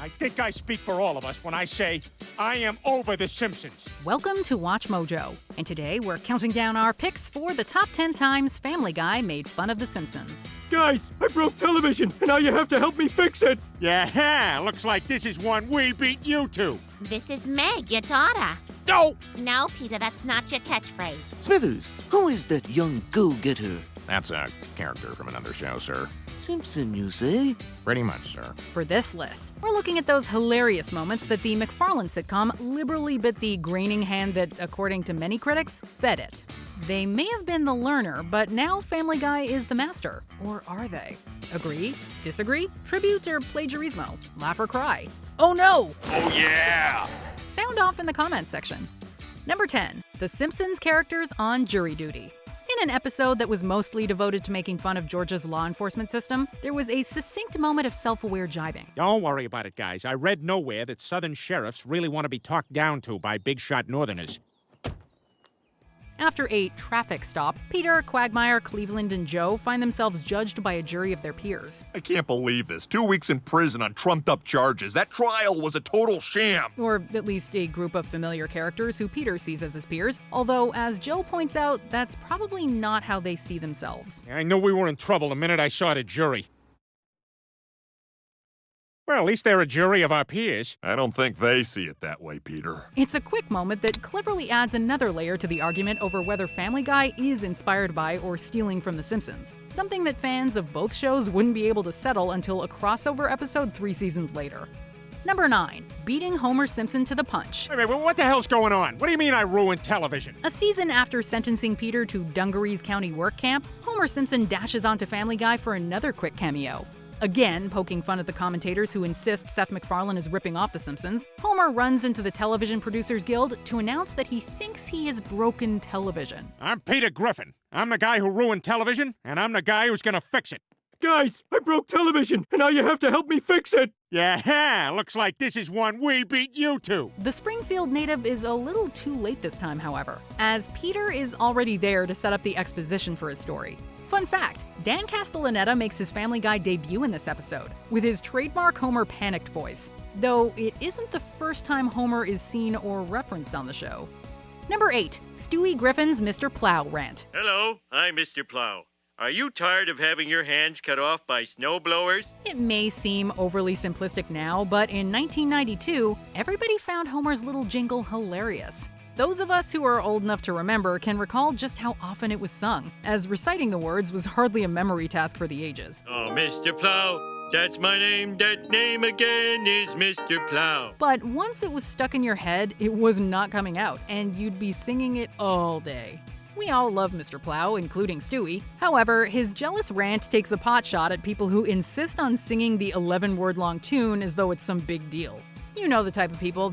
I think I speak for all of us when I say I am over The Simpsons. Welcome to Watch Mojo, and today we're counting down our picks for the top 10 times Family Guy made fun of The Simpsons. Guys, I broke television, and now you have to help me fix it. Yeah, looks like this is one we beat you to. This is Meg, your daughter. No! No, Peter, that's not your catchphrase. Smithers, who is that young go-getter? That's a character from another show, sir. Simpson, you say? Pretty much, sir. For this list, we're looking at those hilarious moments that the McFarlane sitcom liberally bit the graining hand that, according to many critics, fed it. They may have been the learner, but now Family Guy is the master. Or are they? Agree? Disagree? Tribute or plagiarismo? Laugh or cry? Oh no! Oh yeah! Sound off in the comments section. Number 10. The Simpsons characters on jury duty. In an episode that was mostly devoted to making fun of Georgia's law enforcement system, there was a succinct moment of self-aware jibing. Don't worry about it, guys. I read nowhere that Southern sheriffs really want to be talked down to by big-shot Northerners. After a traffic stop, Peter, Quagmire, Cleveland, and Joe find themselves judged by a jury of their peers. I can't believe this. 2 weeks in prison on trumped-up charges. That trial was a total sham. Or at least a group of familiar characters who Peter sees as his peers, although, as Joe points out, that's probably not how they see themselves. I knew we were in trouble the minute I saw the jury. Well, at least they're a jury of our peers. I don't think they see it that way, Peter. It's a quick moment that cleverly adds another layer to the argument over whether Family Guy is inspired by or stealing from The Simpsons, something that fans of both shows wouldn't be able to settle until a crossover episode 3 seasons later. Number 9. Beating Homer Simpson to the punch. Wait, what the hell's going on? What do you mean I ruined television? A season after sentencing Peter to Dungarees County work camp, Homer Simpson dashes onto Family Guy for another quick cameo. Again, poking fun at the commentators who insist Seth MacFarlane is ripping off The Simpsons, Homer runs into the Television Producers Guild to announce that he thinks he has broken television. I'm Peter Griffin. I'm the guy who ruined television, and I'm the guy who's gonna fix it. Guys, I broke television, and now you have to help me fix it. Yeah, looks like this is one we beat you to. The Springfield native is a little too late this time, however, as Peter is already there to set up the exposition for his story. Fun fact, Dan Castellaneta makes his Family Guy debut in this episode, with his trademark Homer panicked voice, though it isn't the first time Homer is seen or referenced on the show. Number 8. Stewie Griffins Mr Plow rant. Hello, I'm Mr. Plow. Are you tired of having your hands cut off by snowblowers? It may seem overly simplistic now, but in 1992, everybody found Homer's little jingle hilarious. Those of us who are old enough to remember can recall just how often it was sung, as reciting the words was hardly a memory task for the ages. Oh, Mr. Plow, that's my name. That name again is Mr. Plow. But once it was stuck in your head, it was not coming out, and you'd be singing it all day. We all love Mr. Plow, including Stewie. However, his jealous rant takes a pot shot at people who insist on singing the 11-word-long tune as though it's some big deal. You know the type of people,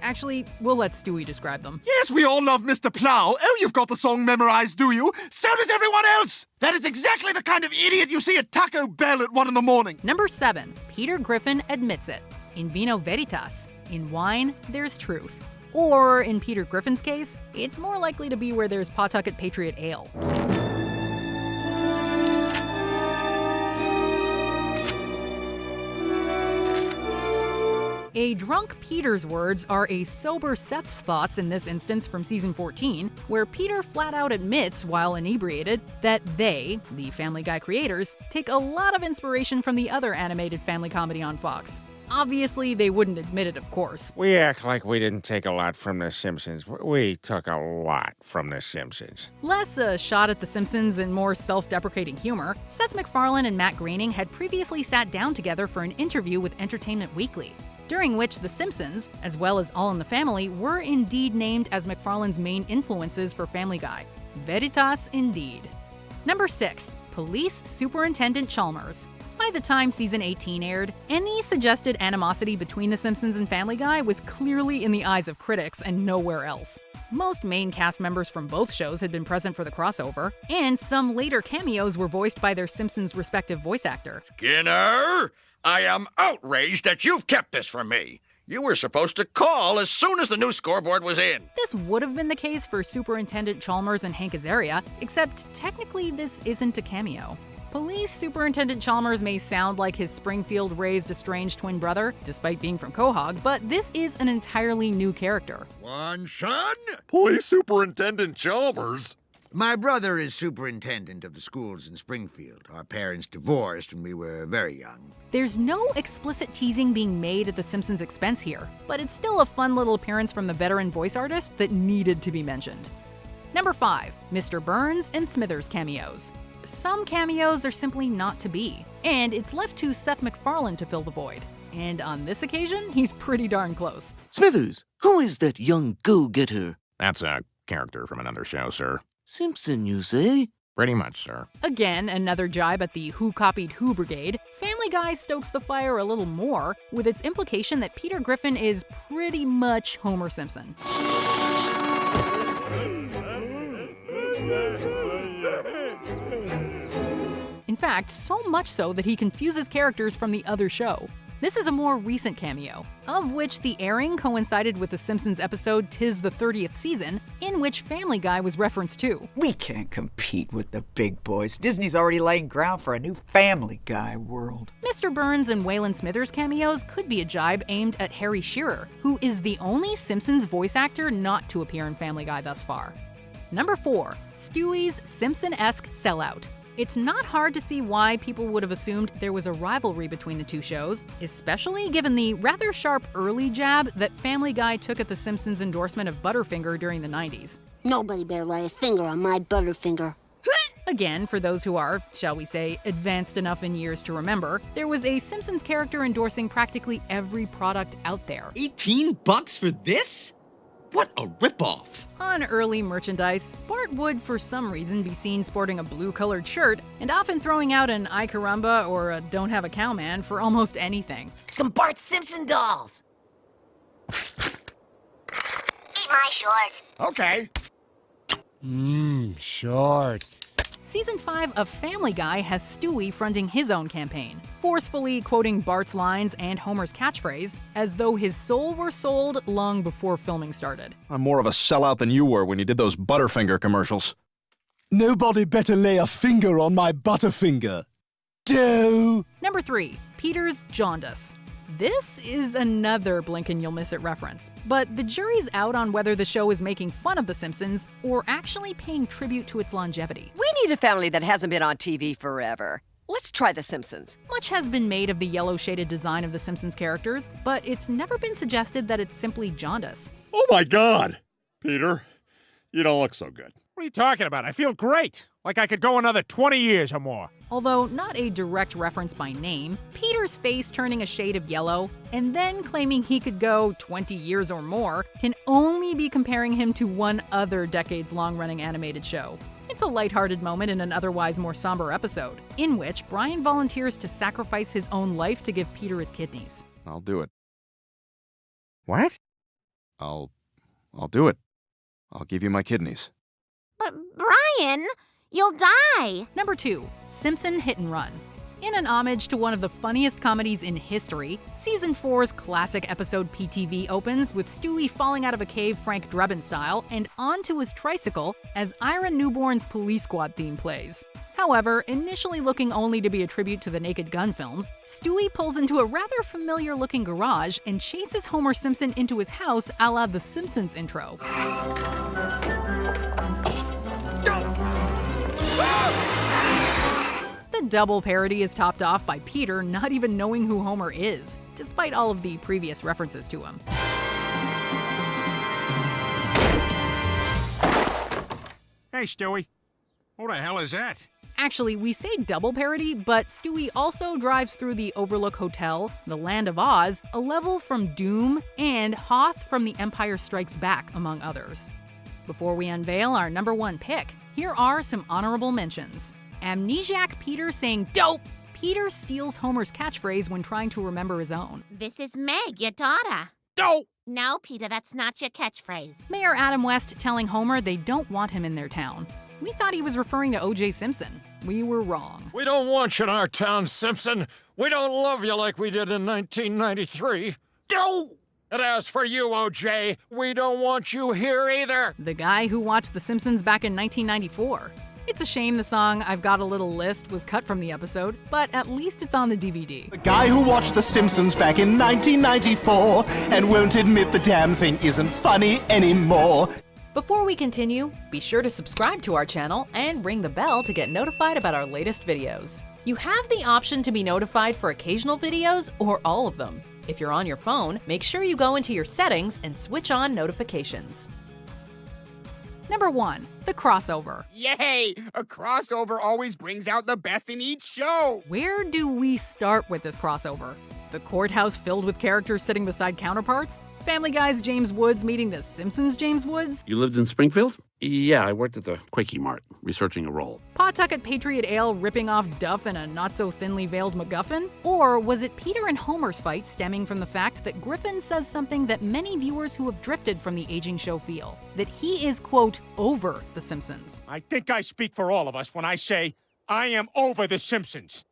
actually, we'll let Stewie describe them. Yes, we all love Mr. Plow. Oh, you've got the song memorized, do you? So does everyone else! That is exactly the kind of idiot you see at Taco Bell at 1 in the morning. Number 7. Peter Griffin admits it. In vino veritas. In wine, there's truth. Or, in Peter Griffin's case, it's more likely to be where there's Pawtucket Patriot Ale. A drunk Peter's words are a sober Seth's thoughts in this instance from season 14, where Peter flat out admits, while inebriated, that they, the Family Guy creators, take a lot of inspiration from the other animated family comedy on Fox. Obviously, they wouldn't admit it, of course. We act like we didn't take a lot from The Simpsons. We took a lot from The Simpsons. Less a shot at The Simpsons and more self-deprecating humor, Seth MacFarlane and Matt Groening had previously sat down together for an interview with Entertainment Weekly, during which The Simpsons, as well as All in the Family, were indeed named as MacFarlane's main influences for Family Guy. Veritas indeed. Number 6. Police Superintendent Chalmers. By the time season 18 aired, any suggested animosity between The Simpsons and Family Guy was clearly in the eyes of critics and nowhere else. Most main cast members from both shows had been present for the crossover, and some later cameos were voiced by their Simpsons' respective voice actor. Skinner, I am outraged that you've kept this from me. You were supposed to call as soon as the new scoreboard was in. This would have been the case for Superintendent Chalmers and Hank Azaria, except technically this isn't a cameo. Police Superintendent Chalmers may sound like his Springfield-raised estranged twin brother, despite being from Quahog, but this is an entirely new character. One son? Police Superintendent Chalmers? My brother is superintendent of the schools in Springfield. Our parents divorced when we were very young. There's no explicit teasing being made at The Simpsons' expense here, but it's still a fun little appearance from the veteran voice artist that needed to be mentioned. Number 5, Mr. Burns and Smithers cameos. Some cameos are simply not to be, and it's left to Seth MacFarlane to fill the void. And on this occasion, he's pretty darn close. Smithers, who is that young go-getter? That's a character from another show, sir. Simpson, you say? Pretty much, sir. Again, another jibe at the Who Copied Who Brigade. Family Guy stokes the fire a little more, with its implication that Peter Griffin is pretty much Homer Simpson. In fact, so much so that he confuses characters from the other show. This is a more recent cameo, of which the airing coincided with the Simpsons episode 'Tis the 30th Season, in which Family Guy was referenced too. We can't compete with the big boys. Disney's already laying ground for a new Family Guy world. Mr. Burns and Wayland Smithers cameos could be a jibe aimed at Harry Shearer, who is the only Simpsons voice actor not to appear in Family Guy thus far. Number 4, Stewie's Simpsonsesque Sellout. It's not hard to see why people would have assumed there was a rivalry between the two shows, especially given the rather sharp early jab that Family Guy took at the Simpsons' endorsement of Butterfinger during the 90s. Nobody better lay a finger on my Butterfinger. Again, for those who are, shall we say, advanced enough in years to remember, there was a Simpsons character endorsing practically every product out there. $18 for this? What a ripoff! On early merchandise, Bart would for some reason be seen sporting a blue-colored shirt and often throwing out an I Caramba or a Don't Have a Cow Man for almost anything. Some Bart Simpson dolls! Eat my shorts! Okay. Shorts. Season 5 of Family Guy has Stewie fronting his own campaign, forcefully quoting Bart's lines and Homer's catchphrase as though his soul were sold long before filming started. I'm more of a sellout than you were when you did those Butterfinger commercials. Nobody better lay a finger on my Butterfinger. Do. Number 3, Peter's Jaundice. This is another blink and you'll miss it reference, but the jury's out on whether the show is making fun of The Simpsons or actually paying tribute to its longevity. We need a family that hasn't been on TV forever. Let's try The Simpsons. Much has been made of the yellow-shaded design of The Simpsons characters, but it's never been suggested that it's simply jaundice. Oh my God! Peter, you don't look so good. What are you talking about? I feel great. Like I could go another 20 years or more. Although not a direct reference by name, Peter's face turning a shade of yellow and then claiming he could go 20 years or more can only be comparing him to one other decades-long-running animated show. It's a lighthearted moment in an otherwise more somber episode, in which Brian volunteers to sacrifice his own life to give Peter his kidneys. I'll do it. What? I'll do it. I'll give you my kidneys. But Brian, you'll die. Number 2, Simpsons Hit and Run. In an homage to one of the funniest comedies in history, Season 4's classic episode PTV opens with Stewie falling out of a cave Frank Drebin style and onto his tricycle as Ira Newborn's Police Squad theme plays. However, initially looking only to be a tribute to the Naked Gun films, Stewie pulls into a rather familiar-looking garage and chases Homer Simpson into his house a la the Simpsons intro. The double parody is topped off by Peter not even knowing who Homer is, despite all of the previous references to him. Hey, Stewie. Who the hell is that? Actually, we say double parody, but Stewie also drives through the Overlook Hotel, the Land of Oz, a level from Doom, and Hoth from The Empire Strikes Back, among others. Before we unveil our number 1 pick, here are some honorable mentions. Amnesiac Peter saying dope! Peter steals Homer's catchphrase when trying to remember his own. This is Meg, your daughter. Dope! No, Peter, that's not your catchphrase. Mayor Adam West telling Homer they don't want him in their town. We thought he was referring to O.J. Simpson. We were wrong. We don't want you in our town, Simpson. We don't love you like we did in 1993. Dope! And as for you, O.J., we don't want you here either. The guy who watched The Simpsons back in 1994. It's a shame the song I've Got a Little List was cut from the episode, but at least it's on the DVD. The guy who watched The Simpsons back in 1994 and won't admit the damn thing isn't funny anymore. Before we continue, be sure to subscribe to our channel and ring the bell to get notified about our latest videos. You have the option to be notified for occasional videos or all of them. If you're on your phone, make sure you go into your settings and switch on notifications. Number 1. The crossover. Yay! A crossover always brings out the best in each show! Where do we start with this crossover? The courthouse filled with characters sitting beside counterparts? Family Guy's James Woods meeting the Simpsons' James Woods? You lived in Springfield? Yeah, I worked at the Quickie Mart, researching a role. Pawtucket Patriot Ale ripping off Duff and a not-so-thinly veiled MacGuffin? Or was it Peter and Homer's fight stemming from the fact that Griffin says something that many viewers who have drifted from the aging show feel? That he is, quote, over The Simpsons. I think I speak for all of us when I say I am over The Simpsons.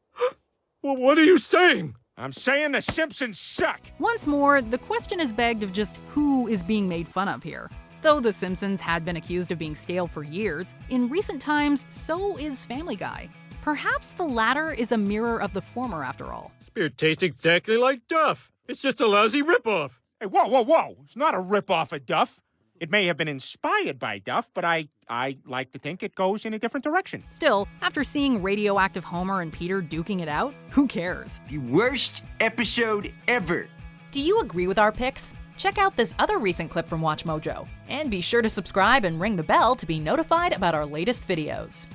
Well, what are you saying? I'm saying The Simpsons suck. Once more, the question is begged of just who is being made fun of here. Though The Simpsons had been accused of being stale for years, in recent times, so is Family Guy. Perhaps the latter is a mirror of the former, after all. This beer tastes exactly like Duff. It's just a lousy ripoff. Hey, whoa. It's not a ripoff of Duff. It may have been inspired by Duff, but I like to think it goes in a different direction. Still, after seeing radioactive Homer and Peter duking it out, who cares? The worst episode ever. Do you agree with our picks? Check out this other recent clip from WatchMojo. And be sure to subscribe and ring the bell to be notified about our latest videos.